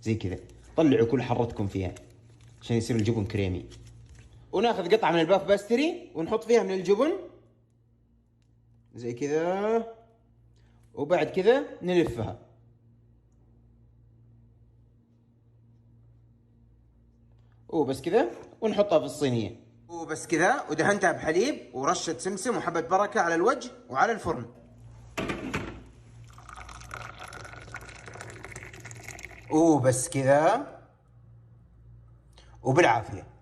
زي كذا. طلعوا كل حرتكم فيها عشان يصير الجبن كريمي. وناخذ قطعة من الباف باستري ونحط فيها من الجبن زي كذا، وبعد كذا نلفها وبس كذا، ونحطها في الصينية وبس كذا. ودهنتها بحليب ورشة سمسم وحبة بركة على الوجه وعلى الفرن. وبس كذا وبالعافية.